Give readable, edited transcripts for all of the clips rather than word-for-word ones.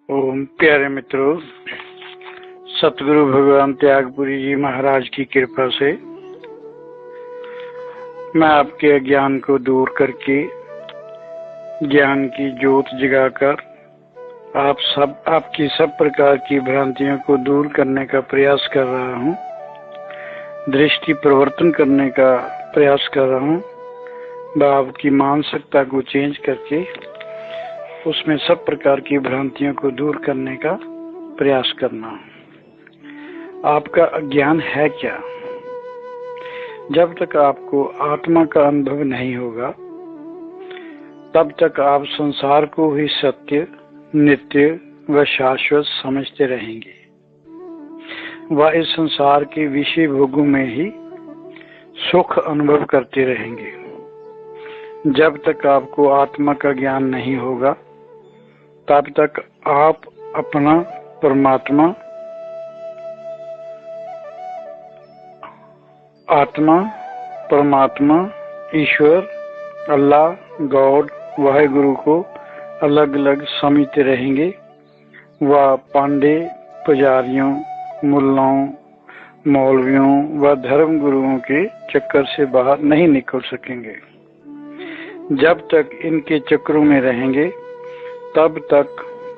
ओम प्यारे मित्रों, सतगुरु भगवान त्यागपुरी जी महाराज की कृपा से मैं आपके अज्ञान को दूर करके ज्ञान की ज्योत जगाकर आपकी सब प्रकार की भ्रांतियों को दूर करने का प्रयास कर रहा हूँ, दृष्टि परिवर्तन करने का प्रयास कर रहा हूँ। आपकी मानसिकता को चेंज करके उसमें सब प्रकार की भ्रांतियों को दूर करने का प्रयास करना। आपका अज्ञान है क्या? जब तक आपको आत्मा का अनुभव नहीं होगा तब तक आप संसार को ही सत्य, नित्य व शाश्वत समझते रहेंगे व इस संसार के विषय भोगों में ही सुख अनुभव करते रहेंगे। जब तक आपको आत्मा का ज्ञान नहीं होगा तब तक आप अपना परमात्मा, ईश्वर, अल्लाह, गॉड, वाहेगुरु को अलग अलग समझते रहेंगे व पांडे, पुजारियों, मुल्लाओं, मौलवियों व धर्म गुरुओं के चक्कर से बाहर नहीं निकल सकेंगे। जब तक इनके चक्रों में रहेंगे तब तक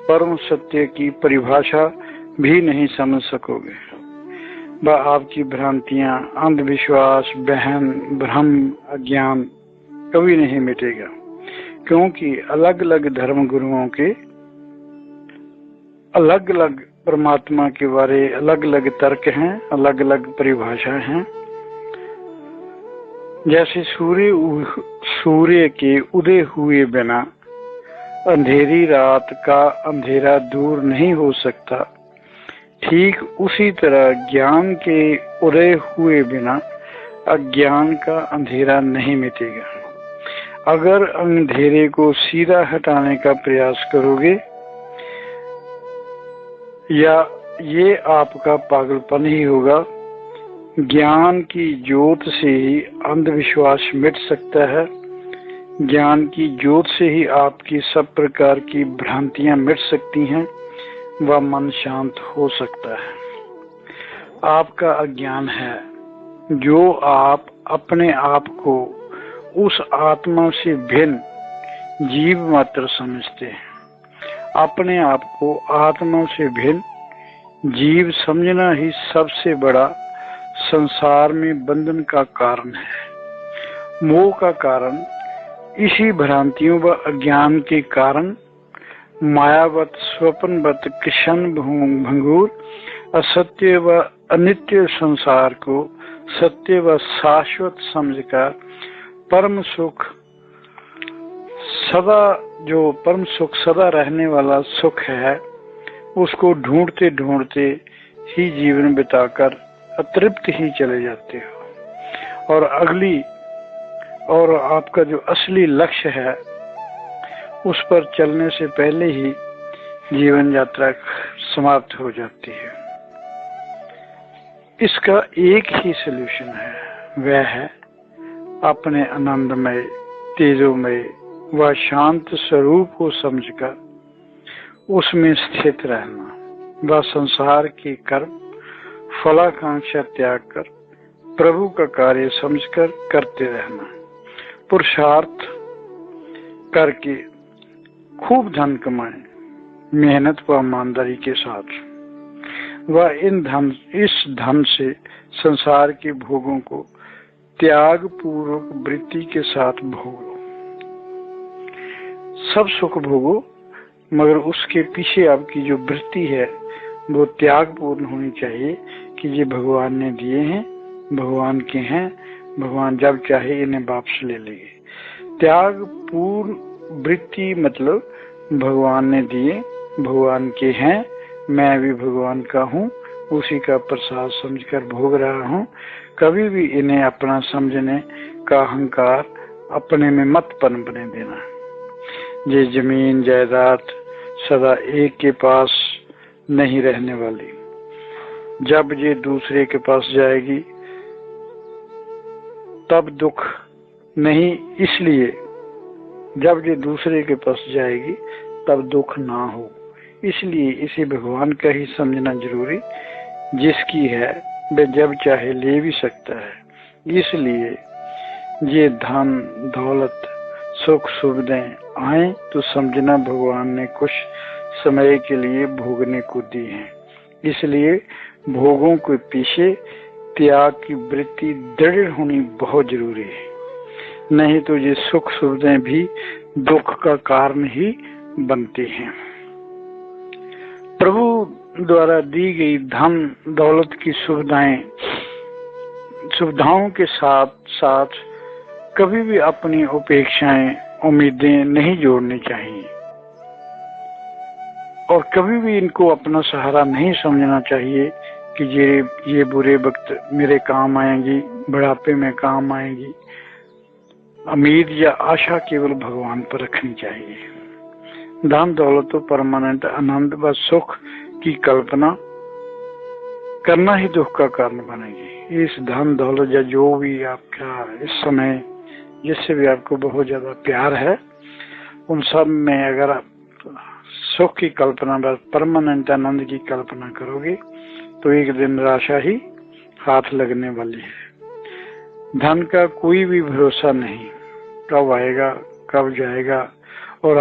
परम सत्य की परिभाषा भी नहीं समझ सकोगे व आपकी भ्रांतियां, अंधविश्वास, भ्रम, अज्ञान कभी नहीं मिटेगा, क्योंकि अलग अलग धर्म गुरुओं के अलग अलग परमात्मा के बारे अलग अलग तर्क हैं, अलग अलग परिभाषा हैं। जैसे सूर्य के उदय हुए बिना अंधेरी रात का अंधेरा दूर नहीं हो सकता, ठीक उसी तरह ज्ञान के उदय हुए बिना अज्ञान का अंधेरा नहीं मिटेगा। अगर अंधेरे को सीधा हटाने का प्रयास करोगे या ये आपका पागलपन ही होगा। ज्ञान की ज्योत से ही अंधविश्वास मिट सकता है, ज्ञान की ज्योत से ही आपकी सब प्रकार की भ्रांतियां मिट सकती हैं व मन शांत हो सकता है। आपका अज्ञान है जो आप अपने आप को उस आत्मा से भिन्न जीव मात्र समझते हैं। अपने आप को आत्मा से भिन्न जीव समझना ही सबसे बड़ा संसार में बंधन का कारण है। मोह का कारण इसी भ्रांतियों व अज्ञान के कारण मायावत, स्वप्नवत, क्षण भंगुर, असत्य व अनित्य संसार को सत्य व शाश्वत समझकर परम सुख सदा रहने वाला सुख है, उसको ढूंढते ढूंढते ही जीवन बिताकर अतृप्त ही चले जाते हो और आपका जो असली लक्ष्य है उस पर चलने से पहले ही जीवन यात्रा समाप्त हो जाती है। इसका एक ही सलूशन है, वह है अपने आनंदमय, तेजोमय व शांत स्वरूप को समझकर उसमें स्थित रहना व संसार के कर्म फलाकांक्षा त्याग कर प्रभु का कार्य समझकर करते रहना। पुरुषार्थ करके खूब धन कमाएं, मेहनत व ईमानदारी के साथ व इस धन से संसार के भोगों को त्याग पूर्वक वृत्ति के साथ भोगो। सब सुख भोगो, मगर उसके पीछे आपकी जो वृत्ति है वो त्याग पूर्ण होनी चाहिए कि ये भगवान ने दिए हैं, भगवान के हैं, भगवान जब चाहे इन्हें वापस ले लेंगे। त्याग पूर्ण वृत्ति मतलब भगवान ने दिए, भगवान के हैं, मैं भी भगवान का हूँ, उसी का प्रसाद समझकर भोग रहा हूँ। कभी भी इन्हें अपना समझने का अहंकार अपने में मत पनपने देना। ये जमीन जायदाद सदा एक के पास नहीं रहने वाली, जब ये दूसरे के पास जाएगी तब दुख नहीं, इसलिए जब ये दूसरे के पास जाएगी तब दुख ना हो, इसलिए इसे भगवान का ही समझना जरूरी। जिसकी है वह जब चाहे ले भी सकता है। इसलिए ये धन दौलत सुख सुविधाएं आए तो समझना भगवान ने कुछ समय के लिए भोगने को दी है। इसलिए भोगों के पीछे त्याग की वृत्ति दृढ़ होनी बहुत जरूरी है। नहीं तो ये सुख सुविधाएं भी दुख का कारण ही बनती हैं। प्रभु द्वारा दी गई धन दौलत की सुविधाओं के साथ साथ कभी भी अपनी अपेक्षाएं उम्मीदें नहीं जोड़नी चाहिए और कभी भी इनको अपना सहारा नहीं समझना चाहिए कि ये बुरे वक्त मेरे काम आएंगी, बुढ़ापे में काम आएंगी। उम्मीद या आशा केवल भगवान पर रखनी चाहिए। धन दौलत तो परमानेंट आनंद व सुख की कल्पना करना ही दुख का कारण बनेगी। इस धन दौलत या जो भी आपका इस समय जिससे भी आपको बहुत ज्यादा प्यार है, उन सब में अगर आप सुख की कल्पना व परमानेंट आनंद की कल्पना करोगे तो एक दिन निराशा ही हाथ लगने वाली है। धन का कोई भी भरोसा नहीं, कब आएगा कब जाएगा और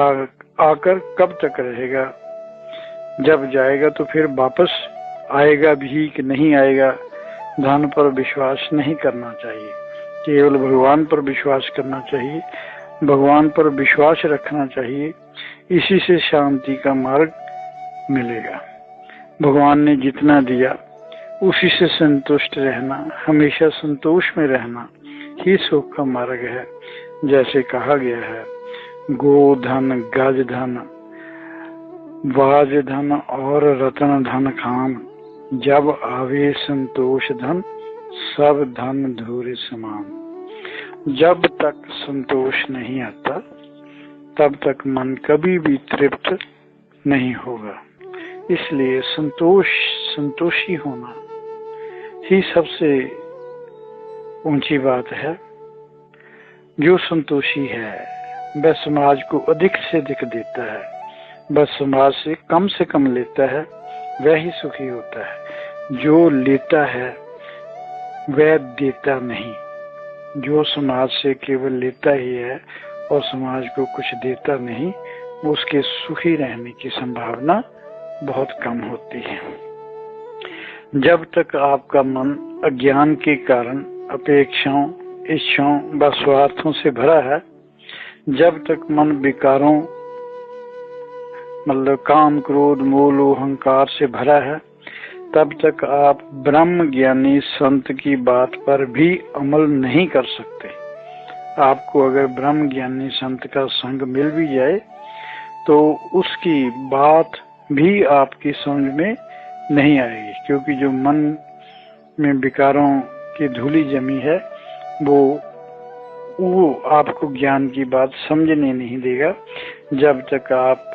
आकर कब तक रहेगा। जब जाएगा तो फिर वापस आएगा भी कि नहीं आएगा। धन पर विश्वास नहीं करना चाहिए, केवल भगवान पर विश्वास करना चाहिए, भगवान पर विश्वास रखना चाहिए। इसी से शांति का मार्ग मिलेगा। भगवान ने जितना दिया उसी से संतुष्ट रहना, हमेशा संतोष में रहना ही सुख का मार्ग है। जैसे कहा गया है, गो धन गज धन बाज धन और रतन धन खान, जब आवे संतोष धन सब धन धूरे समान। जब तक संतोष नहीं आता तब तक मन कभी भी तृप्त नहीं होगा। इसलिए संतोषी होना ही सबसे ऊंची बात है। जो संतोषी है वह समाज को अधिक से अधिक देता है, वह समाज से कम लेता है, वह ही सुखी होता है। जो लेता है वह देता नहीं। जो समाज से केवल लेता ही है और समाज को कुछ देता नहीं, उसके सुखी रहने की संभावना बहुत कम होती है। जब तक आपका मन अज्ञान के कारण अपेक्षाओं इच्छाओं व स्वार्थों से भरा है, जब तक मन विकारों मतलब काम क्रोध मोह अहंकार से भरा है, तब तक आप ब्रह्म ज्ञानी संत की बात पर भी अमल नहीं कर सकते। आपको अगर ब्रह्म ज्ञानी संत का संग मिल भी जाए तो उसकी बात भी आपकी समझ में नहीं आएगी, क्योंकि जो मन में विकारों की धूली जमी है वो आपको ज्ञान की बात समझने नहीं देगा। जब तक आप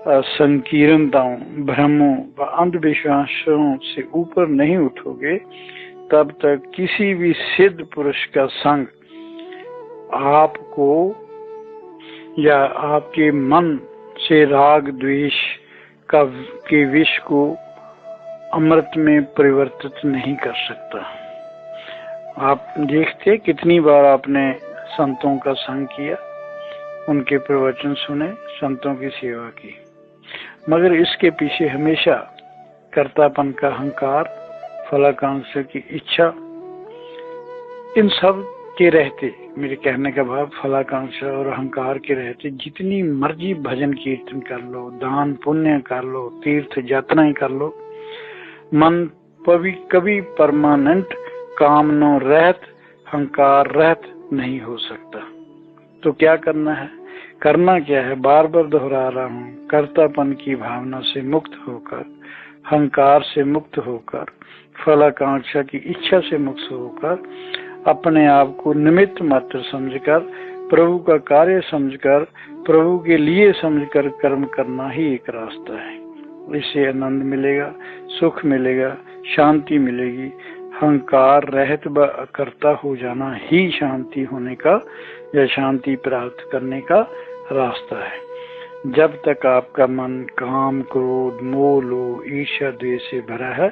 संकीर्णताओं भ्रमों व अंधविश्वासों से ऊपर नहीं उठोगे, तब तक किसी भी सिद्ध पुरुष का संग आपको या आपके मन से राग द्वेष के विष को अमृत में परिवर्तित नहीं कर सकता। आप देखते कितनी बार आपने संतों का संग किया, उनके प्रवचन सुने, संतों की सेवा की, मगर इसके पीछे हमेशा कर्तापन का अहंकार, फलाकांक्षा की इच्छा, इन सब के रहते, मेरे कहने का भाव फलाकांक्षा और अहंकार के रहते जितनी मर्जी भजन कीर्तन कर लो, दान पुण्य कर लो, तीर्थ यात्राएं कर लो, मन कभी परमानेंट कामना रहत अहंकार रहत नहीं हो सकता। तो क्या करना है? करना क्या है? बार बार दोहरा रहा हूँ, कर्तापन की भावना से मुक्त होकर, अहंकार से मुक्त होकर, फलाकांक्षा की इच्छा से मुक्त होकर, अपने आप को निमित्त मात्र समझकर, प्रभु का कार्य समझकर, प्रभु के लिए समझकर कर्म करना ही एक रास्ता है। इससे आनंद मिलेगा, सुख मिलेगा, शांति मिलेगी। अहंकार रहित व अकर्ता हो जाना ही शांति होने का या शांति प्राप्त करने का रास्ता है। जब तक आपका मन काम, क्रोध, मोह, लोभ, ईर्ष्या, द्वेष से भरा है,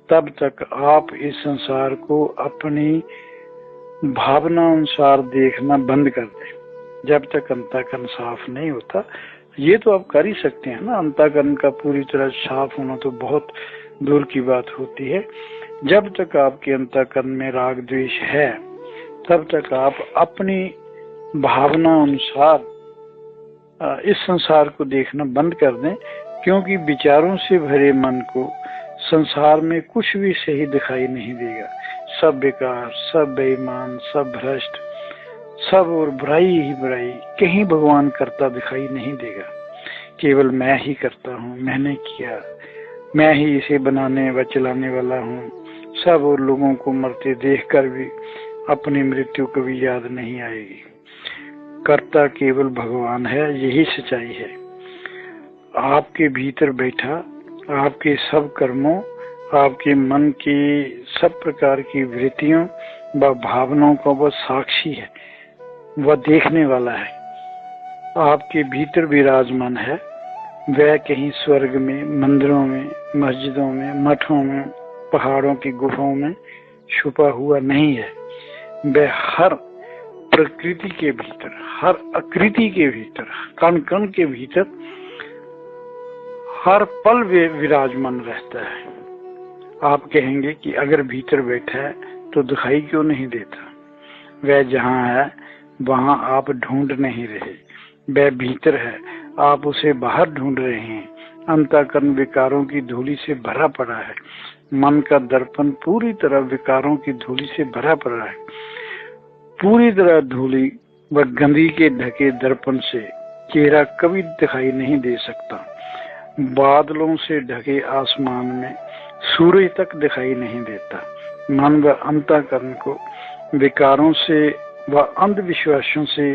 तब तक आप इस संसार को अपनी भावना अनुसार देखना बंद कर दें। जब तक अंतःकरण साफ नहीं होता, ये तो आप कर ही सकते हैं ना, अंतःकरण का पूरी तरह साफ होना तो बहुत दूर की बात होती है। जब तक आपके अंतःकरण में राग द्वेष है, तब तक आप अपनी भावना अनुसार इस संसार को देखना बंद कर दें, क्योंकि विचारों से भरे मन को संसार में कुछ भी सही दिखाई नहीं देगा। सब बेकार, सब बेईमान, सब भ्रष्ट, सब और बुराई ही बुराई, कहीं भगवान करता दिखाई नहीं देगा। केवल मैं ही करता हूँ, मैंने किया, मैं ही इसे बनाने व चलाने वाला हूँ। सब और लोगों को मरते देखकर भी अपनी मृत्यु कभी याद नहीं आएगी। कर्ता केवल भगवान है, यही सच्चाई है। आपके भीतर बैठा आपके सब कर्मों, आपके मन की सब प्रकार की वृत्तियों व भावनाओं का वह साक्षी है, वह देखने वाला है। आपके भीतर विराजमान है। वह कहीं स्वर्ग में, मंदिरों में, मस्जिदों में, मठों में, पहाड़ों की गुफाओं में छुपा हुआ नहीं है। वह हर प्रकृति के भीतर, हर आकृति के भीतर, कण कण के भीतर हर पल विराजमान रहता है। आप कहेंगे कि अगर भीतर बैठा है तो दिखाई क्यों नहीं देता? वह जहाँ है वहाँ आप ढूंढ नहीं रहे, वह भीतर है, आप उसे बाहर ढूंढ रहे हैं। अंतःकरण विकारों की धूली से भरा पड़ा है। मन का दर्पण पूरी तरह विकारों की धूली से भरा पड़ा है। पूरी तरह धूली व गंदगी के ढके दर्पण से चेहरा कभी दिखाई नहीं दे सकता। बादलों से ढके आसमान में सूरज तक दिखाई नहीं देता। मन व अंतःकरण को विकारों से व अंधविश्वासों से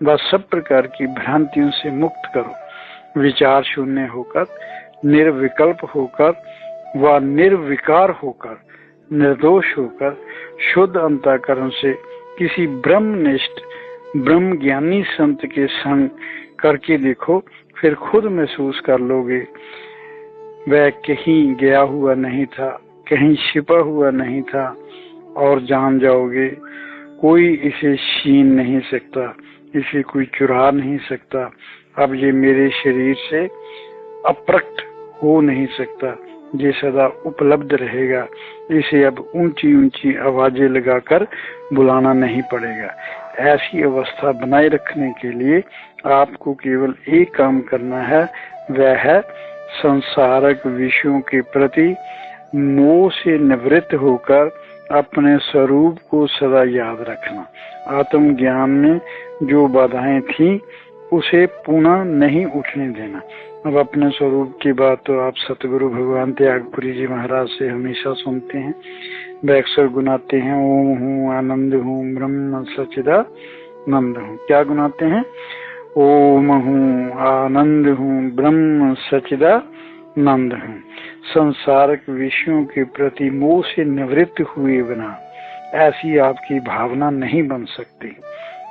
व सब प्रकार की भ्रांतियों से मुक्त करो। विचार शून्य होकर, निर्विकल्प होकर व निर्विकार होकर, निर्दोष होकर, शुद्ध अंतःकरण से किसी ब्रह्मनिष्ठ ब्रह्म ज्ञानी संत के संग करके देखो, फिर खुद महसूस कर लोगे वह कहीं गया हुआ नहीं था, कहीं छिपा हुआ नहीं था, और जान जाओगे कोई इसे छीन नहीं सकता, इसे कोई चुरा नहीं सकता। अब ये मेरे शरीर से अप्रकट हो नहीं सकता, ये सदा उपलब्ध रहेगा। इसे अब ऊंची ऊंची आवाजें लगाकर बुलाना नहीं पड़ेगा। ऐसी अवस्था बनाए रखने के लिए आपको केवल एक काम करना है, वह है संसारक विषयों के प्रति मोह से निवृत्त होकर अपने स्वरूप को सदा याद रखना। आत्मज्ञान में जो बाधाएं थीं उसे पुनः नहीं उठने देना। अब अपने स्वरूप की बात तो आप सतगुरु भगवान त्यागपुरी जी महाराज से हमेशा सुनते हैं। वे अक्सर गुनाते हैं, ओम हूँ, आनंद हूँ, ब्रह्म सच्चिदानंद हूँ। क्या गुनाते हैं? ओम हूँ, आनंद हूँ, ब्रह्म सच्चिदानंद हूँ। संसारक विषयों के प्रति मोह से निवृत्त हुए बिना ऐसी आपकी भावना नहीं बन सकती।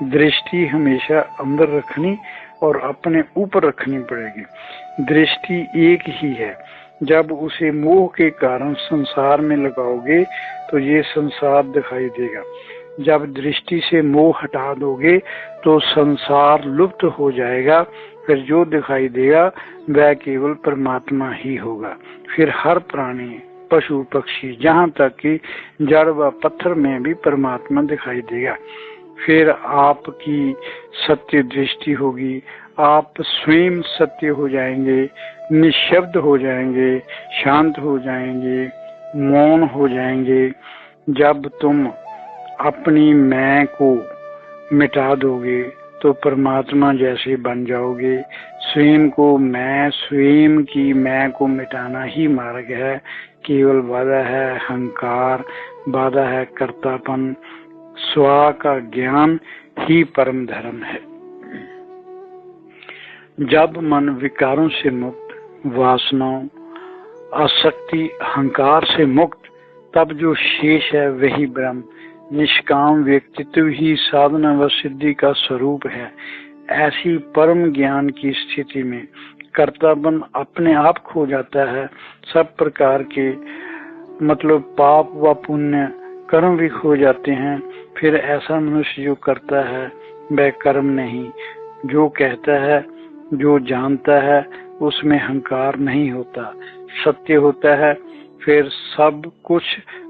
दृष्टि हमेशा अंदर रखनी और अपने ऊपर रखनी पड़ेगी। दृष्टि एक ही है। जब उसे मोह के कारण संसार में लगाओगे तो ये संसार दिखाई देगा। जब दृष्टि से मोह हटा दोगे तो संसार लुप्त हो जाएगा। फिर जो दिखाई देगा वह केवल परमात्मा ही होगा। फिर हर प्राणी, पशु, पक्षी, जहाँ तक कि जड़ व पत्थर में भी परमात्मा दिखाई देगा। फिर आपकी सत्य दृष्टि होगी, आप स्वयं सत्य हो जाएंगे, निशब्द हो जाएंगे, शांत हो जाएंगे, मौन हो जाएंगे। जब तुम अपनी मैं को मिटा दोगे तो परमात्मा जैसे बन जाओगे। स्वयं को मैं, स्वयं की मैं को मिटाना ही मार्ग है। केवल बाधा है अहंकार, बाधा है कर्तापन। स्व का ज्ञान ही परम धर्म है। जब मन विकारों से मुक्त, वासनाओं, आसक्ति, अहंकार से मुक्त, तब जो शेष है वही ब्रह्म, निष्काम व्यक्तित्व ही साधना व सिद्धि का स्वरूप है। ऐसी परम ज्ञान की स्थिति में कर्तापन अपने आप खो जाता है, सब प्रकार के मतलब पाप व पुण्य कर्म भी खो जाते हैं। फिर ऐसा मनुष्य जो करता है वह कर्म नहीं, जो कहता है, जो जानता है, उसमें अहंकार नहीं होता, सत्य होता है। फिर सब कुछ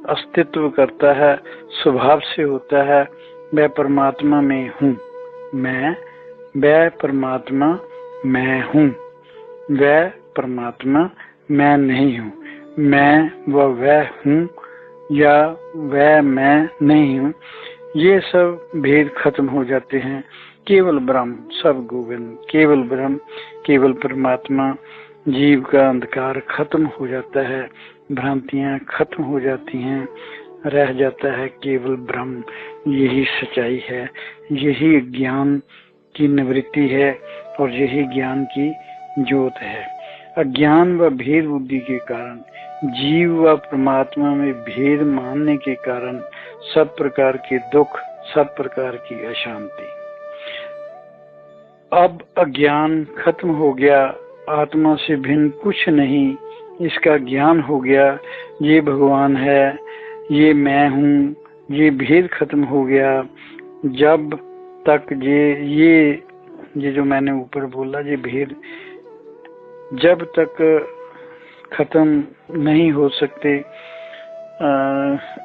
अस्तित्व करता है, स्वभाव से होता है। मैं परमात्मा में हूँ, वह परमात्मा मैं हूँ, वह परमात्मा मैं नहीं हूँ, मैं वह हूँ या वह मैं नहीं हूँ, ये सब भेद खत्म हो जाते हैं। केवल ब्रह्म, सब गोविंद, केवल ब्रह्म, केवल परमात्मा। जीव का अंधकार खत्म हो जाता है, भ्रांतियां खत्म हो जाती हैं, रह जाता है केवल ब्रह्म। यही सच्चाई है, यही ज्ञान की निवृत्ति है और यही ज्ञान की ज्योत है। अज्ञान व भेद बुद्धि के कारण, जीव व परमात्मा में भेद मानने के कारण सब प्रकार के दुख, सब प्रकार की अशांति। अब अज्ञान खत्म हो गया, आत्मा से भिन्न कुछ नहीं, इसका ज्ञान हो गया। ये भगवान है, ये मैं हूँ, ये भेद खत्म हो गया। जब तक ये जो मैंने ऊपर बोला, ये भेद जब तक खत्म नहीं हो सकते,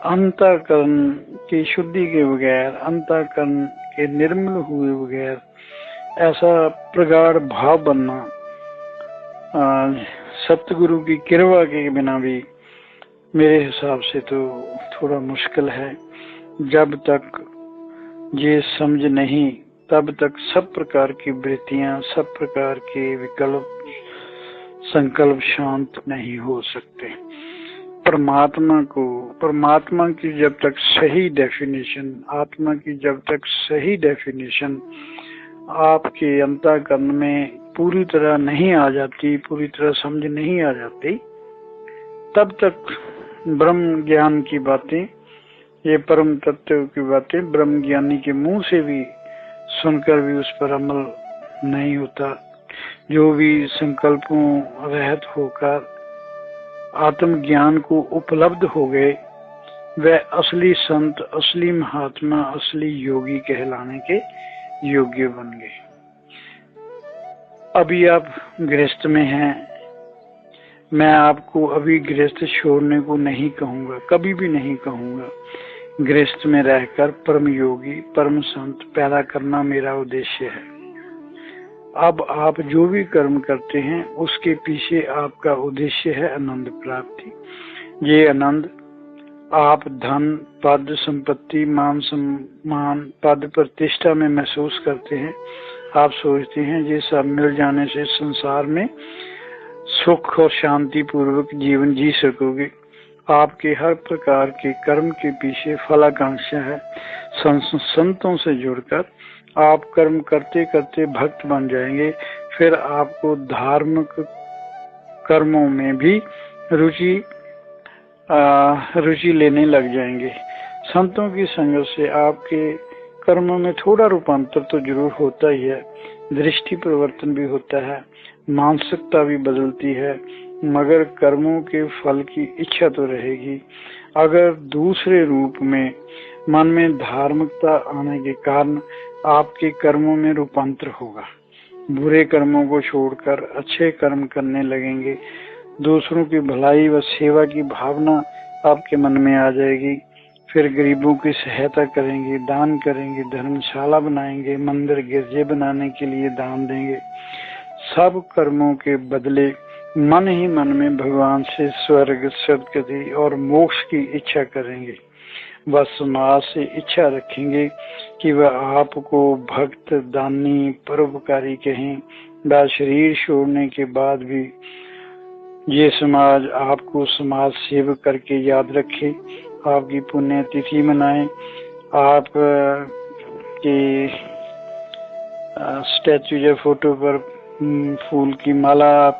अंतःकरण की शुद्धि के बगैर, अंतःकरण के निर्मल हुए बगैर ऐसा प्रगाढ़ भाव बनना सतगुरु की कृपा के बिना भी मेरे हिसाब से तो थोड़ा मुश्किल है। जब तक ये समझ नहीं, तब तक सब प्रकार की वृत्तियां, सब प्रकार के विकल्प, संकल्प शांत नहीं हो सकते। परमात्मा की जब तक सही डेफिनेशन, आत्मा की जब तक सही डेफिनेशन आपके अंतःकरण में पूरी तरह नहीं आ जाती, पूरी तरह समझ नहीं आ जाती, तब तक ब्रह्म ज्ञान की बातें, ये परम तत्व की बातें ब्रह्म ज्ञानी के मुंह से भी सुनकर भी उस पर अमल नहीं होता। जो भी संकल्पों रहित होकर आत्म ज्ञान को उपलब्ध हो गए, वह असली संत, असली महात्मा, असली योगी कहलाने के योग्य बन गए। अभी आप गृहस्थ में हैं, मैं आपको अभी गृहस्थ छोड़ने को नहीं कहूंगा, कभी भी नहीं कहूंगा। गृहस्थ में रहकर परम योगी, परम संत पैदा करना मेरा उद्देश्य है। अब आप जो भी कर्म करते हैं उसके पीछे आपका उद्देश्य है आनंद प्राप्ति। ये आनंद आप धन, पद, संपत्ति, मान सम्मान, पद प्रतिष्ठा में महसूस करते हैं। आप सोचते हैं ये सब मिल जाने से संसार में सुख और शांति पूर्वक जीवन जी सकोगे। आपके हर प्रकार के कर्म के पीछे फलाकांक्षा है। संतों से जुड़कर आप कर्म करते करते भक्त बन जाएंगे। फिर आपको धार्मिक कर्मों में भी रुचि लेने लग जाएंगे। संतों की संगत से आपके कर्मों में थोड़ा रूपांतर तो जरूर होता ही है, दृष्टि परिवर्तन भी होता है, मानसिकता भी बदलती है, मगर कर्मों के फल की इच्छा तो रहेगी। अगर दूसरे रूप में मन में धार्मिकता आने के कारण आपके कर्मों में रूपांतर होगा, बुरे कर्मों को छोड़कर अच्छे कर्म करने लगेंगे। दूसरों की भलाई व सेवा की भावना आपके मन में आ जाएगी। फिर गरीबों की सहायता करेंगे, दान करेंगे, धर्मशाला बनाएंगे, मंदिर गिरजे बनाने के लिए दान देंगे। सब कर्मों के बदले मन ही मन में भगवान से स्वर्ग, सदगति और मोक्ष की इच्छा करेंगे। वह समाज से इच्छा रखेंगे कि वह आपको भक्त, दानी, परोपकारी कहें। वह शरीर छोड़ने के बाद भी ये समाज आपको समाज सेवक करके याद रखे, आपकी पुण्य तिथि मनाए, आप के स्टैचू या फोटो पर फूल की माला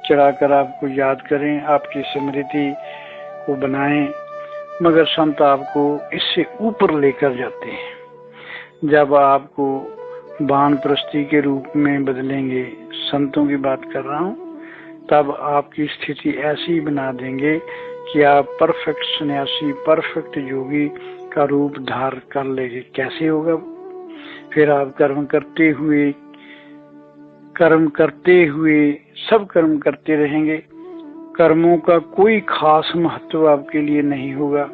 चढ़ाकर आपको याद करें, आपकी स्मृति को बनाएं। मगर संत आपको इससे ऊपर लेकर जाते हैं। जब आपको वानप्रस्थी के रूप में बदलेंगे, संतों की बात कर रहा हूँ, तब आपकी स्थिति ऐसी बना देंगे कि आप परफेक्ट सन्यासी, परफेक्ट योगी का रूप धार कर लेंगे। कैसे होगा? फिर आप कर्म करते हुए सब कर्म करते रहेंगे। कर्मों का कोई खास महत्व आपके लिए नहीं होगा।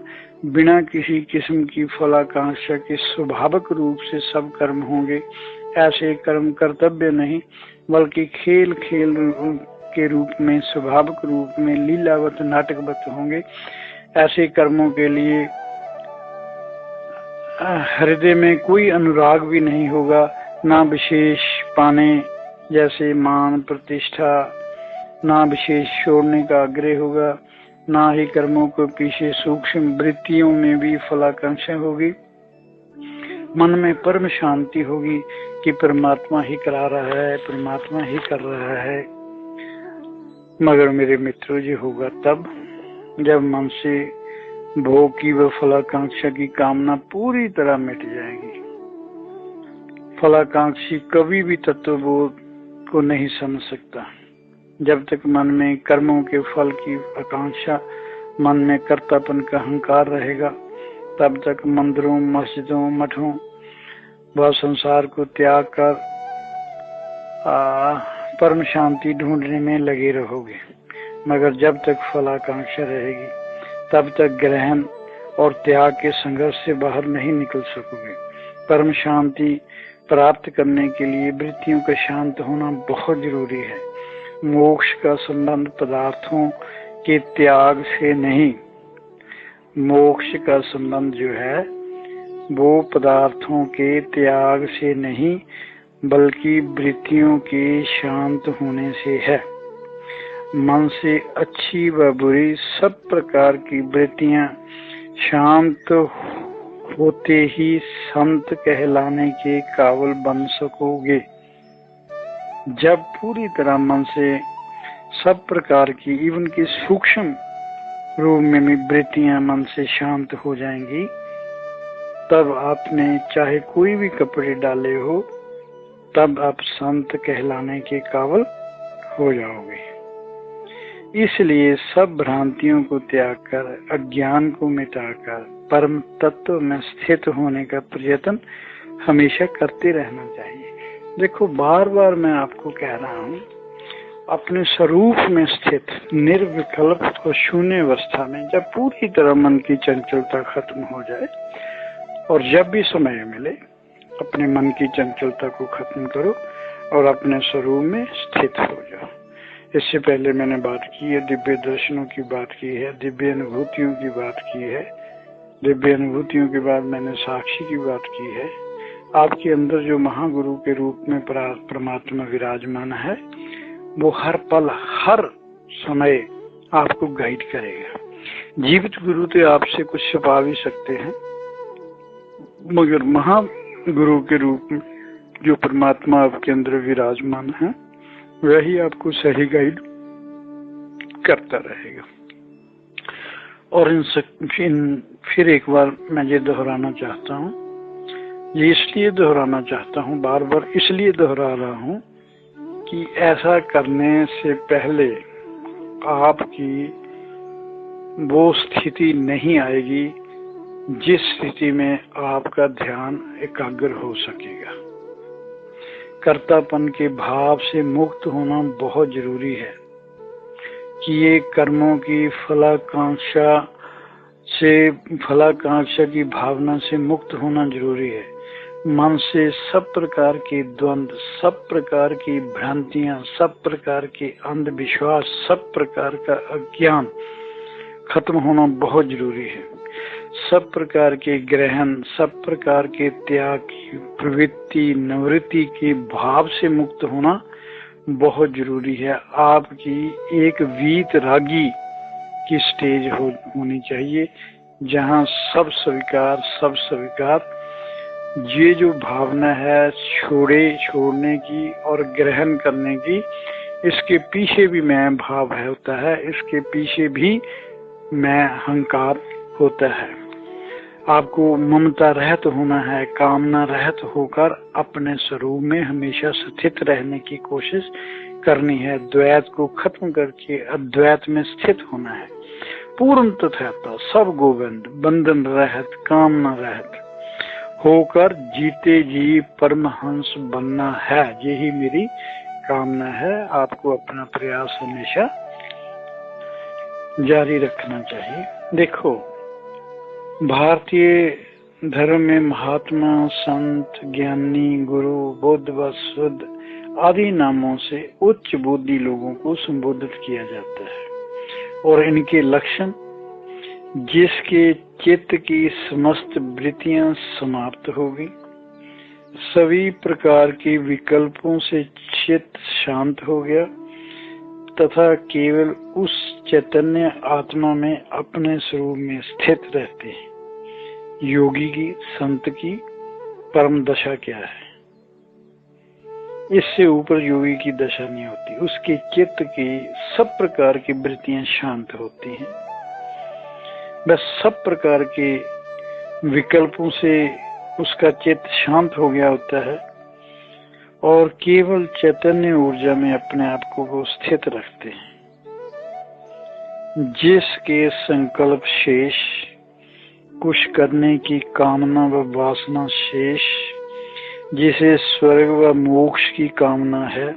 बिना किसी किस्म की फलाकांक्षा के स्वाभाविक रूप से सब कर्म होंगे। ऐसे कर्म कर्तव्य नहीं, बल्कि खेल खेल के रूप में, स्वाभाविक रूप में, लीलावत, नाटकवत होंगे। ऐसे कर्मों के लिए हृदय में कोई अनुराग भी नहीं होगा, ना विशेष पाने जैसे मान प्रतिष्ठा, ना विशेष छोड़ने का आग्रह होगा, ना ही कर्मों के पीछे सूक्ष्म वृत्तियों में भी फलाकांक्षा होगी। मन में परम शांति होगी कि परमात्मा ही करा रहा है, परमात्मा ही कर रहा है। मगर मेरे मित्रों, जी होगा तब जब मन से भोग की व फलाकांक्षा की कामना पूरी तरह मिट जाएगी। फलाकांक्षी कभी भी तत्वबोध को नहीं समझ सकता। जब तक मन में कर्मों के फल की आकांक्षा, मन में कर्तापन का अहंकार रहेगा, तब तक मंदिरों, मस्जिदों, मठों व संसार को त्याग कर परम शांति ढूंढने में लगे रहोगे। मगर जब तक फलाकांक्षा रहेगी, तब तक ग्रहण और त्याग के संघर्ष से बाहर नहीं निकल सकोगे। परम शांति प्राप्त करने के लिए वृत्तियों का शांत होना बहुत जरूरी है। मोक्ष का संबंध पदार्थों के त्याग से नहीं, मोक्ष का संबंध जो है वो पदार्थों के त्याग से नहीं, बल्कि वृत्तियों के शांत होने से है। मन से अच्छी व बुरी सब प्रकार की वृत्तियां शांत होते ही संत कहलाने के काबिल बन सकोगे। जब पूरी तरह मन से सब प्रकार की, इवन की सूक्ष्म रूप में भी वृत्तियां मन से शांत हो जाएंगी, तब आपने चाहे कोई भी कपड़े डाले हो, तब आप संत कहलाने के काबिल हो जाओगे। इसलिए सब भ्रांतियों को त्याग कर, अज्ञान को मिटाकर परम तत्व में स्थित होने का प्रयत्न हमेशा करते रहना चाहिए। देखो, बार बार मैं आपको कह रहा हूँ, अपने स्वरूप में स्थित निर्विकल्प और शून्य अवस्था में जब पूरी तरह मन की चंचलता खत्म हो जाए, और जब भी समय मिले अपने मन की चंचलता को खत्म करो और अपने स्वरूप में स्थित हो जाओ। इससे पहले मैंने बात की है, दिव्य दर्शनों की बात की है, दिव्य अनुभूतियों की बात की है। दिव्य अनुभूतियों के बाद मैंने साक्षी की बात की है। आपके अंदर जो महागुरु के रूप में परमात्मा विराजमान है, वो हर पल, हर समय आपको गाइड करेगा। जीवित गुरु तो आपसे कुछ छुपा भी सकते हैं, मगर महागुरु के रूप में जो परमात्मा आपके अंदर विराजमान है, वही आपको सही गाइड करता रहेगा। और फिर एक बार मैं ये दोहराना चाहता हूँ, ये इसलिए दोहराना चाहता हूँ, बार बार इसलिए दोहरा रहा हूँ कि ऐसा करने से पहले आपकी वो स्थिति नहीं आएगी जिस स्थिति में आपका ध्यान एकाग्र हो सकेगा। कर्तापन के भाव से मुक्त होना बहुत जरूरी है कि ये कर्मों की फलाकांक्षा की भावना से मुक्त होना जरूरी है। मन से सब प्रकार के द्वंद्व, सब प्रकार की भ्रांतियां, सब प्रकार के अंधविश्वास, सब प्रकार का अज्ञान खत्म होना बहुत जरूरी है। सब प्रकार के ग्रहण, सब प्रकार के त्याग की प्रवृत्ति, निवृत्ति के भाव से मुक्त होना बहुत जरूरी है। आपकी एक वीत रागी की स्टेज होनी चाहिए, जहां सब स्वीकार ये जो भावना है छोड़ने की और ग्रहण करने की, इसके पीछे भी मैं भाव होता है, इसके पीछे भी मैं अहंकार होता है। आपको ममता रहित होना है, कामना रहित होकर अपने स्वरूप में हमेशा स्थित रहने की कोशिश करनी है। द्वैत को खत्म करके अद्वैत में स्थित होना है। पूर्ण तथाता सब गोविंद, बंधन रहित, कामना रहित होकर जीते जी परमहंस बनना है। यही मेरी कामना है। आपको अपना प्रयास हमेशा जारी रखना चाहिए। देखो, भारतीय धर्म में महात्मा, संत, ज्ञानी, गुरु, बुद्ध व शुद्ध आदि नामों से उच्च बुद्धि लोगों को संबोधित किया जाता है और इनके लक्षण जिसके चित्त की समस्त वृत्तियां समाप्त हो गई, सभी प्रकार के विकल्पों से चित्त शांत हो गया तथा केवल उस चैतन्य आत्मा में अपने स्वरूप में स्थित रहते हैं। योगी की, संत की परम दशा क्या है? इससे ऊपर योगी की दशा नहीं होती। उसके चित्त की सब प्रकार की वृत्तियां शांत होती हैं। बस सब प्रकार के विकल्पों से उसका चित्त शांत हो गया होता है और केवल चैतन्य ऊर्जा में अपने आप को वो स्थित रखते हैं। जिसके संकल्प शेष, कुछ करने की कामना व वासना शेष, जिसे स्वर्ग व मोक्ष की कामना है,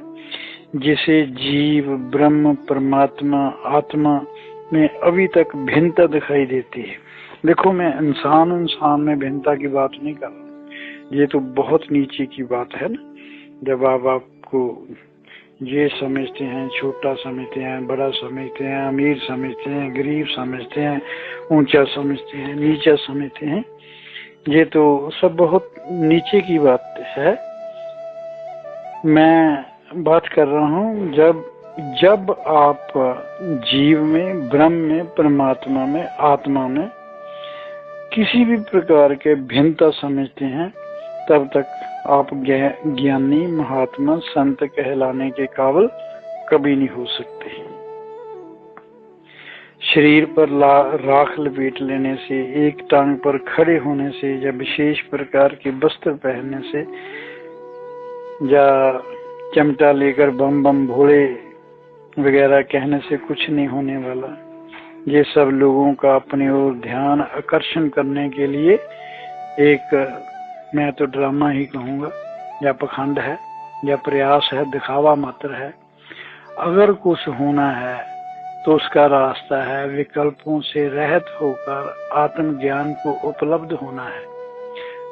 जिसे जीव, ब्रह्म, परमात्मा, आत्मा में अभी तक भिन्नता दिखाई देती है। देखो, मैं इंसान में भिन्नता की बात नहीं कर रहा, ये तो बहुत नीचे की बात है ना। जब आप आपको ये समझते हैं, छोटा समझते हैं, बड़ा समझते हैं, अमीर समझते हैं, गरीब समझते हैं, ऊंचा समझते हैं, नीचा समझते हैं, ये तो सब बहुत नीचे की बात है। मैं बात कर रहा हूँ जब आप जीव में, ब्रह्म में, परमात्मा में, आत्मा में किसी भी प्रकार के भिन्नता समझते हैं, तब तक आप ज्ञानी, महात्मा, संत कहलाने के काबिल कभी नहीं हो सकते। शरीर पर राख लपेट लेने से, एक टांग पर खड़े होने से, या विशेष प्रकार के वस्त्र पहनने से, या चिमटा लेकर बम बम भोले वगैरह कहने से कुछ नहीं होने वाला। ये सब लोगों का अपनी ओर ध्यान आकर्षण करने के लिए एक, मैं तो ड्रामा ही कहूँगा, या पखंड है, या प्रयास है, दिखावा मात्र है। अगर कुछ होना है तो उसका रास्ता है विकल्पों से रहित होकर आत्मज्ञान को उपलब्ध होना है,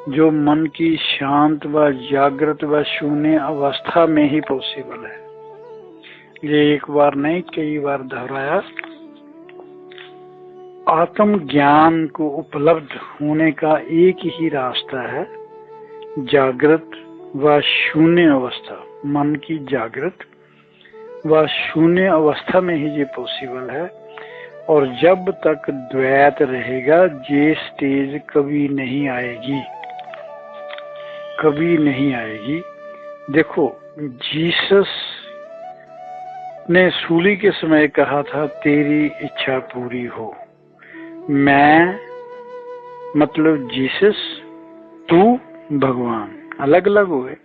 जो मन की शांत व जागृत व शून्य अवस्था में ही पॉसिबल है। ये एक बार नहीं, कई बार दोहराया। आत्म ज्ञान को उपलब्ध होने का एक ही रास्ता है, जागृत व शून्य अवस्था। मन की जागृत व शून्य अवस्था में ही ये पॉसिबल है। और जब तक द्वैत रहेगा, ये स्टेज कभी नहीं आएगी, कभी नहीं आएगी। देखो, जीसस ने सूली के समय कहा था, तेरी इच्छा पूरी हो। मैं मतलब जीसस, तू भगवान, अलग अलग हुए।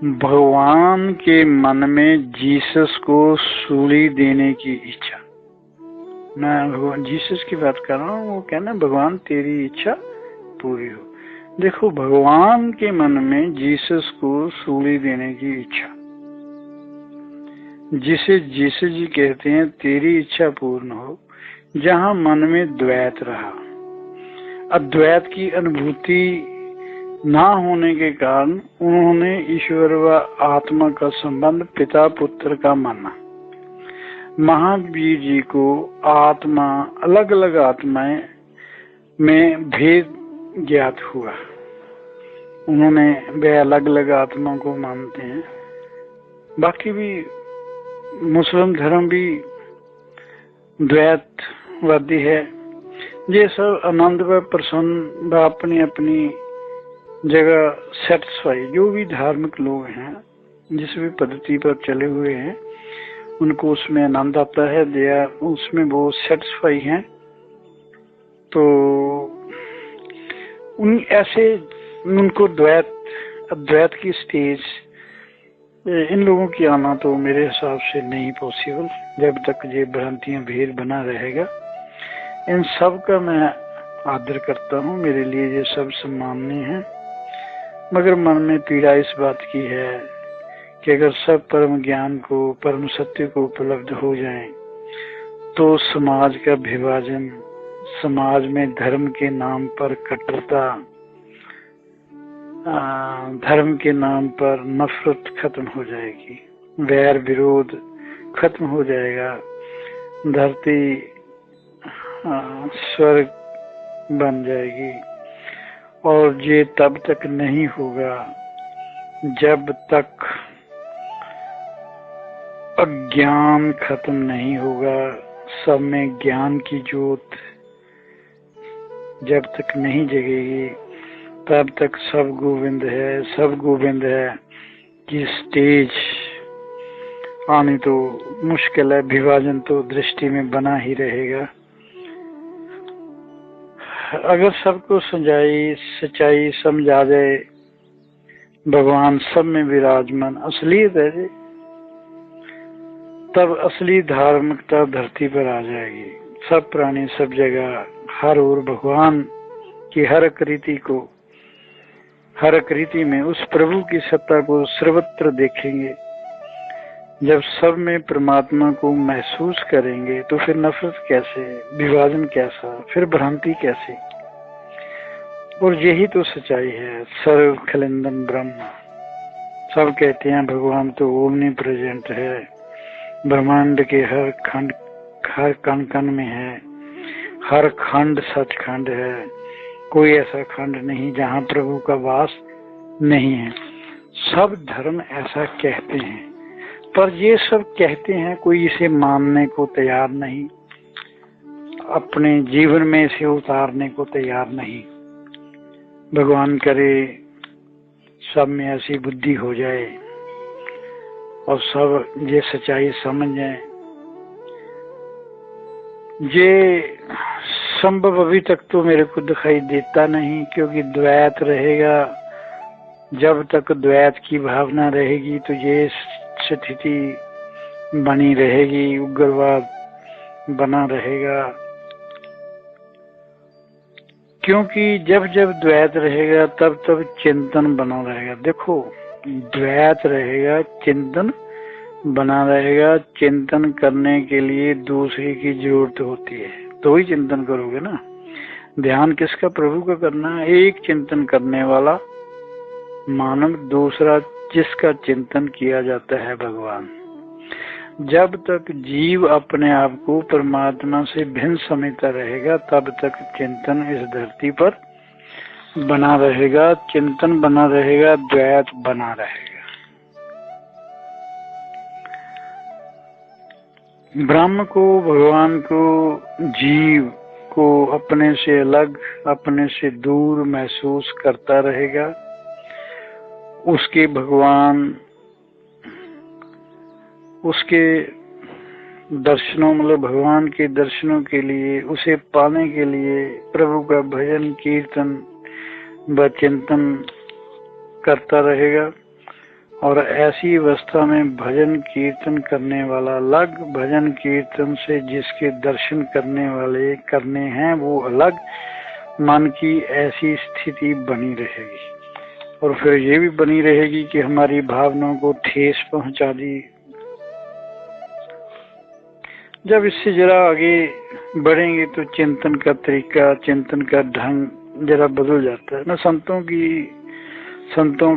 भगवान के मन में जीसस को सूली देने की इच्छा। मैं भगवान जीसस की बात कर रहा हूँ। वो कहना, भगवान तेरी इच्छा पूरी हो। देखो, भगवान के मन में जीसस को सूली देने की इच्छा, जिसे जीसस जी कहते हैं तेरी इच्छा पूर्ण हो। जहाँ मन में द्वैत रहा, अद्वैत की अनुभूति ना होने के कारण उन्होंने ईश्वर व आत्मा का संबंध पिता पुत्र का माना। महावीर जी को आत्मा, अलग अलग आत्माएं में भेद ज्ञात हुआ। उन्होंने वे अलग अलग आत्मा को मानते हैं। बाकी भी मुस्लिम धर्म भी द्वैतवादी है। ये सब आनंद व प्रसन्न व अपनी अपनी जगह सेटिस्फाई, जो भी धार्मिक लोग हैं, जिस भी पद्धति पर चले हुए हैं, उनको उसमें आनंद आता है, उसमें वो सेटिस्फाई हैं। तो उन ऐसे उनको अद्वैत की स्टेज इन लोगों की आना तो मेरे हिसाब से नहीं पॉसिबल, जब तक ये भ्रांतियां भेद बना रहेगा। इन सब का मैं आदर करता हूँ, मेरे लिए ये सब सम्माननीय है, मगर मन में पीड़ा इस बात की है कि अगर सब परम ज्ञान को, परम सत्य को उपलब्ध हो जाए तो समाज का विभाजन, समाज में धर्म के नाम पर कट्टरता, धर्म के नाम पर नफरत खत्म हो जाएगी, वैर विरोध खत्म हो जाएगा, धरती स्वर्ग बन जाएगी। और ये तब तक नहीं होगा जब तक अज्ञान खत्म नहीं होगा, सब में ज्ञान की ज्योत जब तक नहीं जगेगी तब तक सब गोविंद है, सब गोविंद है की स्टेज आनी तो मुश्किल है। विभाजन तो दृष्टि में बना ही रहेगा। अगर सबको सच्चाई समझ आ जाए, भगवान सब में विराजमान असलियत है, तब असली धार्मिकता धरती पर आ जाएगी। सब प्राणी सब जगह हर ओर भगवान की हर आकृति में उस प्रभु की सत्ता को सर्वत्र देखेंगे। जब सब में परमात्मा को महसूस करेंगे तो फिर नफरत कैसे, विभाजन कैसा, फिर भ्रांति कैसे। और यही तो सच्चाई है। सर्व खलिंदन ब्रह्म, सब कहते हैं भगवान तो ओमनी प्रेजेंट है, ब्रह्मांड के हर कण कण में है, हर खंड सचखंड है, कोई ऐसा खंड नहीं जहाँ प्रभु का वास नहीं है। सब धर्म ऐसा कहते हैं, पर ये सब कहते हैं, कोई इसे मानने को तैयार नहीं, अपने जीवन में इसे उतारने को तैयार नहीं। भगवान करे सब में ऐसी बुद्धि हो जाए और सब ये सच्चाई समझ जाए। ये संभव अभी तक तो मेरे को दिखाई देता नहीं, क्योंकि द्वैत रहेगा। जब तक द्वैत की भावना रहेगी तो ये स्थिति बनी रहेगी, उग्रवाद बना रहेगा। क्योंकि जब जब द्वैत रहेगा तब तब चिंतन बना रहेगा। देखो, द्वैत रहेगा, चिंतन बना रहेगा। चिंतन करने के लिए दूसरे की जरूरत होती है, तो ही चिंतन करोगे ना। ध्यान किसका? प्रभु का करना है। एक चिंतन करने वाला मानव, दूसरा जिसका चिंतन किया जाता है भगवान। जब तक जीव अपने आप को परमात्मा से भिन्न समझता रहेगा तब तक चिंतन इस धरती पर बना रहेगा, चिंतन बना रहेगा, द्वैत बना रहेगा। ब्रह्म को, भगवान को, जीव को अपने से अलग, अपने से दूर महसूस करता रहेगा। उसके भगवान, उसके दर्शनों, मतलब भगवान के दर्शनों के लिए, उसे पाने के लिए प्रभु का भजन कीर्तन व चिंतन करता रहेगा। और ऐसी अवस्था में भजन कीर्तन करने वाला अलग, भजन कीर्तन से जिसके दर्शन करने हैं वो अलग, मन की ऐसी स्थिति बनी रहेगी। और फिर ये भी बनी रहेगी कि हमारी भावनाओं को ठेस पहुंचा दी। जब इससे जरा आगे बढ़ेंगे तो चिंतन का तरीका, चिंतन का ढंग जरा बदल जाता है। मैं संतों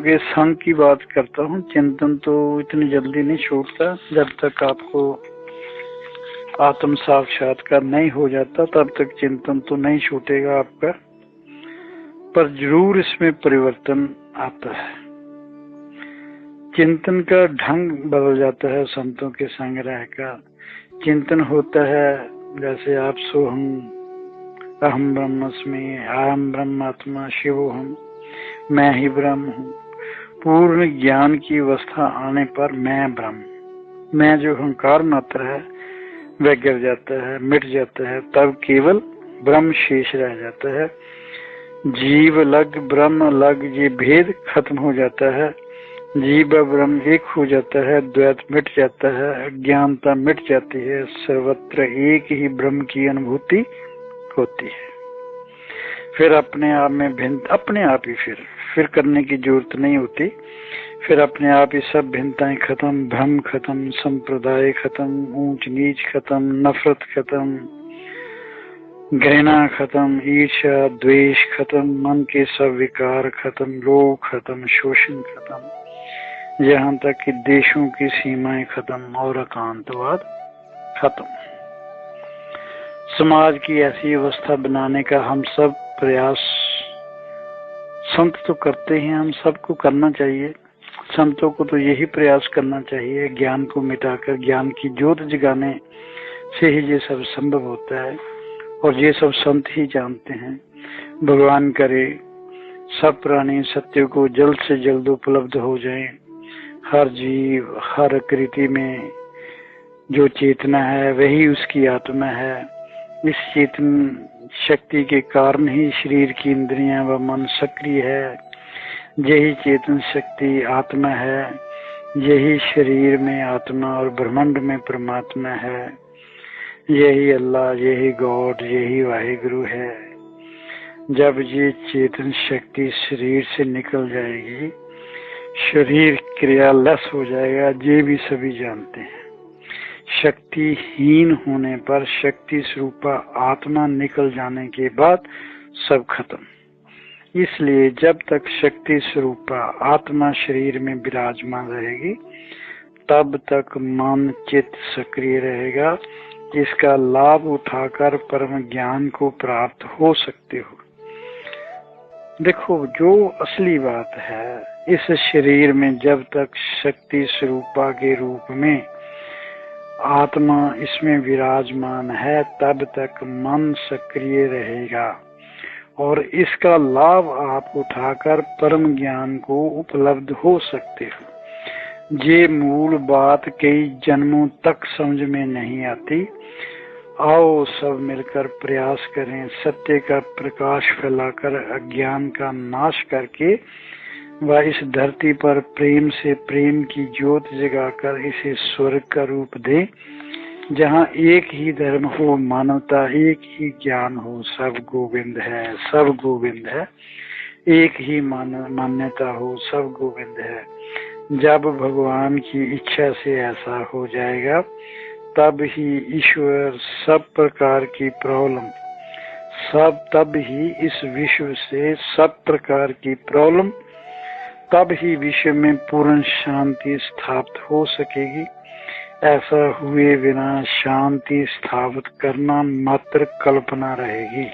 के संग की बात करता हूँ। चिंतन तो इतनी जल्दी नहीं छूटता, जब तक आपको आत्म साक्षात्कार नहीं हो जाता तब तक चिंतन तो नहीं छूटेगा आपका, पर जरूर इसमें परिवर्तन आता है। चिंतन का ढंग बदल जाता है संतों के संग रहकर। चिंतन होता है जैसे आप सोहम, अहम ब्रह्मस्मि, अहम ब्रह्मात्मा शिवोहम, मैं ही ब्रह्म हूँ। पूर्ण ज्ञान की अवस्था आने पर मैं ब्रह्म, मैं जो अहंकार मात्र है वह गिर जाता है, मिट जाता है, तब केवल ब्रह्म शेष रह जाता है। जीव अलग ब्रह्म अलग, ये भेद खत्म हो जाता है। जीव और ब्रह्म एक हो जाता है, द्वैत मिट जाता है, अज्ञानता मिट जाती है, सर्वत्र एक ही ब्रह्म की अनुभूति होती है। फिर अपने आप में भिन्न, अपने आप ही फिर करने की जरूरत नहीं होती। फिर अपने आप ही सब भिन्नताएं खत्म, भ्रम खत्म, संप्रदाय खत्म, ऊंच नीच खत्म, नफरत खत्म, घृणा खत्म, ईर्ष्या द्वेष खत्म, मन के सब विकार खत्म, लोभ खत्म, शोषण खत्म, यहाँ तक कि देशों की सीमाएं खत्म और एकांतवाद खत्म। समाज की ऐसी अवस्था बनाने का हम सब प्रयास संत तो करते हैं, हम सबको करना चाहिए। संतों को तो यही प्रयास करना चाहिए, ज्ञान को मिटाकर ज्ञान की ज्योत जगाने से ही ये सब संभव होता है, और ये सब संत ही जानते हैं। भगवान करे सब प्राणी सत्य को जल्द से जल्द उपलब्ध हो जाएं। हर जीव, हर आकृति में जो चेतना है वही उसकी आत्मा है। इस चेतन शक्ति के कारण ही शरीर की इंद्रियां व मन सक्रिय है। यही चेतन शक्ति आत्मा है, यही शरीर में आत्मा और ब्रह्मांड में परमात्मा है। यही अल्लाह, यही गॉड, यही वाहिगुरु है। जब ये चेतन शक्ति शरीर से निकल जाएगी, शरीर क्रियालस हो जाएगा, ये भी सभी जानते हैं। शक्तिहीन होने पर शक्ति स्वरूपा आत्मा निकल जाने के बाद सब खत्म। इसलिए जब तक शक्ति स्वरूपा आत्मा शरीर में विराजमान रहेगी, तब तक मन चित्त सक्रिय रहेगा। इसका लाभ उठाकर परम ज्ञान को प्राप्त हो सकते हो। देखो, जो असली बात है, इस शरीर में जब तक शक्ति स्वरूपा के रूप में आत्मा इसमें विराजमान है, तब तक मन सक्रिय रहेगा और इसका लाभ आप उठाकर परम ज्ञान को उपलब्ध हो सकते हो। ये मूल बात कई जन्मों तक समझ में नहीं आती। आओ सब मिलकर प्रयास करें, सत्य का प्रकाश फैलाकर अज्ञान का नाश करके व इस धरती पर प्रेम से प्रेम की ज्योत जगाकर इसे स्वर्ग का रूप दें, जहाँ एक ही धर्म हो, मानवता, एक ही ज्ञान हो, सब गोविंद है, सब गोविंद है, एक ही मान्यता हो, सब गोविंद है। जब भगवान की इच्छा से ऐसा हो जाएगा, तब ही ईश्वर सब प्रकार की प्रॉब्लम, तब ही इस विश्व से सब प्रकार की प्रॉब्लम, तब ही विश्व में पूर्ण शांति स्थापित हो सकेगी। ऐसा हुए बिना शांति स्थापित करना मात्र कल्पना रहेगी।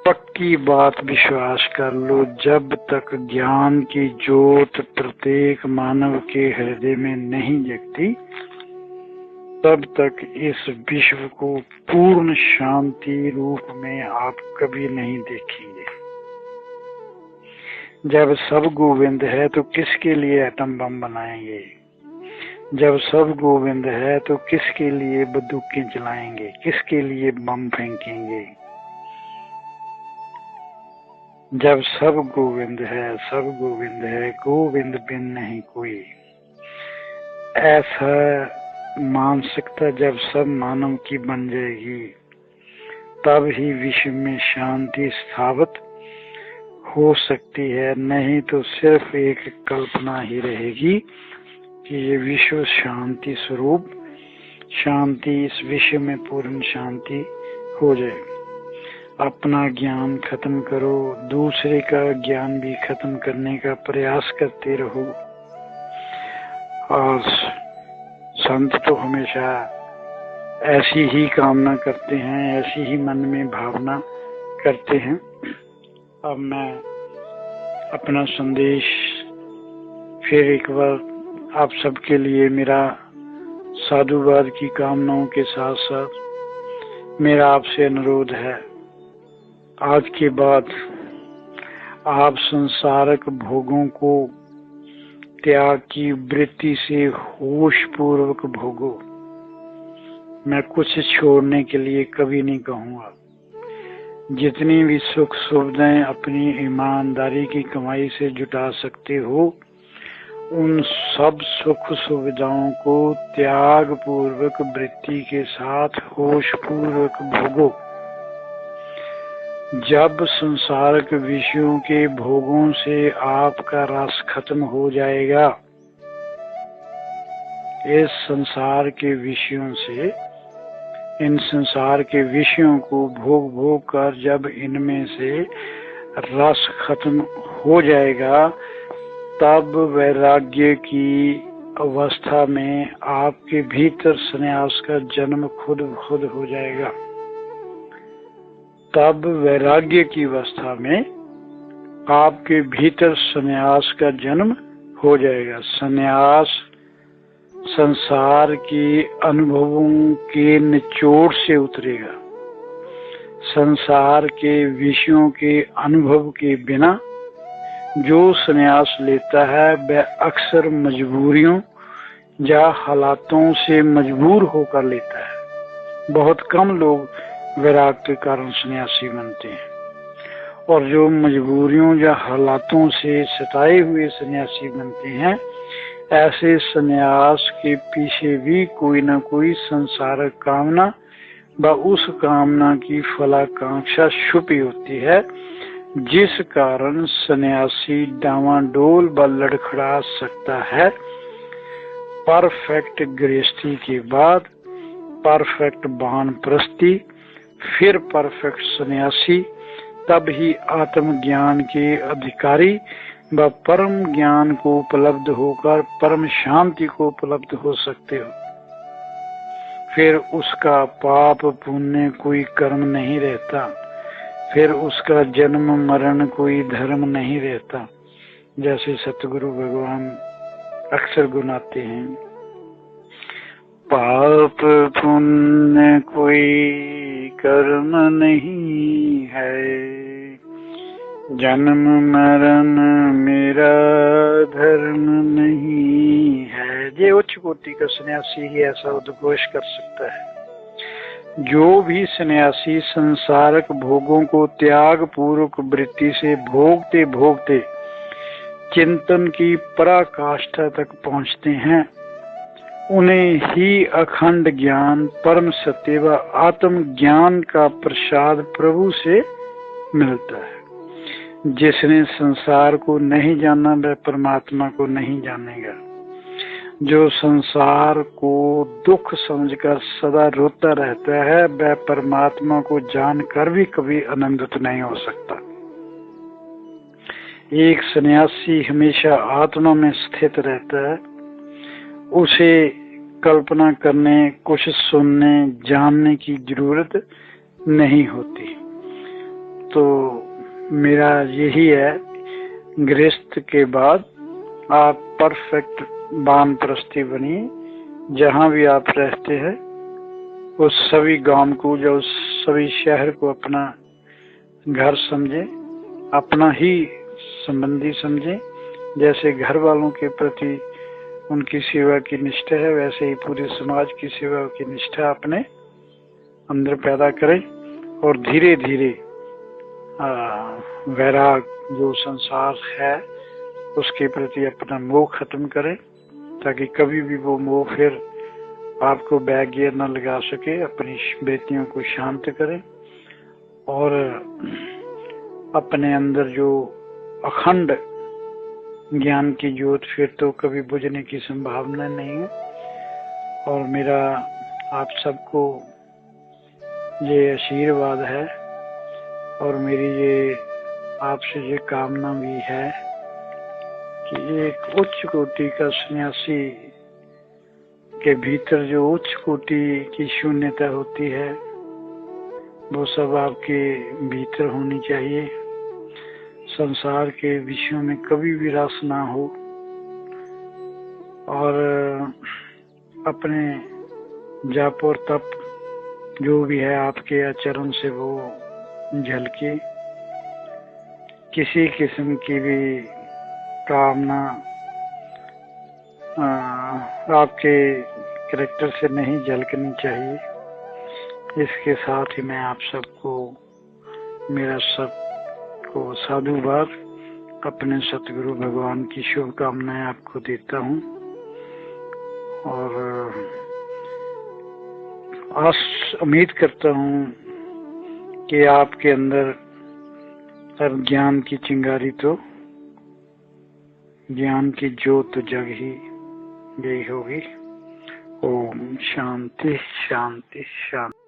पक्की बात विश्वास कर लो, जब तक ज्ञान की ज्योत प्रत्येक मानव के हृदय में नहीं जगती, तब तक इस विश्व को पूर्ण शांति रूप में आप कभी नहीं देखेंगे। जब सब गोविंद है तो किसके लिए एटम बम बनाएंगे? जब सब गोविंद है तो किसके लिए बंदूकें चलाएंगे? किसके लिए बम फेंकेंगे? जब सब गोविंद है, सब गोविंद है, गोविंद बिन नहीं कोई। ऐसा मानसिकता जब सब मानव की बन जाएगी, तब ही विश्व में शांति स्थापित हो सकती है। नहीं तो सिर्फ एक कल्पना ही रहेगी कि ये विश्व शांति स्वरूप, शांति, इस विश्व में पूर्ण शांति हो जाए। अपना ज्ञान खत्म करो, दूसरे का ज्ञान भी खत्म करने का प्रयास करते रहो। और संत तो हमेशा ऐसी ही कामना करते हैं, ऐसी ही मन में भावना करते हैं। अब मैं अपना संदेश फिर एक बार आप सबके लिए, मेरा साधुवाद की कामनाओं के साथ साथ मेरा आपसे अनुरोध है, आज के बाद आप संसारक भोगों को त्याग की वृत्ति से होश पूर्वक भोगो। मैं कुछ छोड़ने के लिए कभी नहीं कहूँगा। जितनी भी सुख सुविधाएं अपनी ईमानदारी की कमाई से जुटा सकते हो, उन सब सुख सुविधाओं को त्याग पूर्वक वृत्ति के साथ होश पूर्वक भोगो। जब संसारिक विषयों के भोगों से आपका रस खत्म हो जाएगा, इस संसार के विषयों से, इन संसार के विषयों को भोग भोग कर जब इनमें से रस खत्म हो जाएगा, तब वैराग्य की अवस्था में आपके भीतर संन्यास का जन्म खुद हो जाएगा। तब वैराग्य की अवस्था में आपके भीतर संन्यास का जन्म हो जाएगा। संन्यास संसार के अनुभवों के निचोड़ से उतरेगा। संसार के विषयों के अनुभव के बिना जो संन्यास लेता है, वह अक्सर मजबूरियों या हालातों से मजबूर होकर लेता है। बहुत कम लोग वैराग के कारण सन्यासी बनते हैं, और जो मजबूरियों या हालातों से सताए हुए सन्यासी बनते हैं, ऐसे सन्यास के पीछे भी कोई न कोई संसारिक कामना व उस कामना की फलाकांक्षा छुपी होती है, जिस कारण सन्यासी डावाडोल व लड़खड़ा सकता है। परफेक्ट गृहस्थी के बाद परफेक्ट वानप्रस्थी, फिर परफेक्ट सन्यासी, तब ही आत्मज्ञान के अधिकारी व परम ज्ञान को उपलब्ध होकर परम शांति को उपलब्ध हो सकते हो। फिर उसका पाप पुण्य कोई कर्म नहीं रहता, फिर उसका जन्म मरण कोई धर्म नहीं रहता। जैसे सतगुरु भगवान अक्सर गुनाते हैं, पाप पुण्य कोई कर्म नहीं है, जन्म मरण मेरा धर्म नहीं है। ये उच्च कोटि का सन्यासी ही ऐसा उद्घोष कर सकता है। जो भी सन्यासी संसारिक भोगों को त्याग पूर्वक वृत्ति से भोगते भोगते चिंतन की पराकाष्ठा तक पहुंचते हैं, उन्हें ही अखंड ज्ञान, परम सत्य व आत्म ज्ञान का प्रसाद प्रभु से मिलता है। जिसने संसार को नहीं जाना, वह परमात्मा को नहीं जानेगा। जो संसार को दुख समझकर सदा रोता रहता है, वह परमात्मा को जानकर भी कभी आनंदित नहीं हो सकता। एक सन्यासी हमेशा आत्मा में स्थित रहता है। उसे कल्पना करने, कुछ सुनने, जानने की जरूरत नहीं होती। तो मेरा यही है, गृहस्थ के बाद आप परफेक्ट वानप्रस्थी बनिए। जहाँ भी आप रहते हैं, उस सभी गांव को, जो सभी शहर को अपना घर समझे, अपना ही संबंधी समझे। जैसे घर वालों के प्रति उनकी सेवा की निष्ठा है, वैसे ही पूरे समाज की सेवा की निष्ठा अपने अंदर पैदा करें, और धीरे धीरे वैराग जो संसार है उसके प्रति अपना मोह खत्म करें, ताकि कभी भी वो मोह फिर आपको बैगियर न लगा सके। अपनी वृत्तियों को शांत करें, और अपने अंदर जो अखंड ज्ञान की ज्योत फिर तो कभी बुझने की संभावना नहीं है। और मेरा आप सबको ये आशीर्वाद है, और मेरी ये आपसे ये कामना भी है कि एक उच्च कोटि का सन्यासी के भीतर जो उच्च कोटि की शून्यता होती है, वो सब आपके भीतर होनी चाहिए। संसार के विषयों में कभी भी रस ना हो, और अपने जाप और तप जो भी है आपके आचरण से वो झलके। किसी किस्म की भी कामना आपके कैरेक्टर से नहीं झलकनी चाहिए। इसके साथ ही मैं आप सबको मेरा सबको साधुवाद, अपने सतगुरु भगवान की शुभकामनाएं आपको देता हूँ और उम्मीद करता हूँ कि आपके अंदर अब ज्ञान की चिंगारी तो ज्ञान की ज्योत जग ही गई होगी। ओम शांति शांति शांति।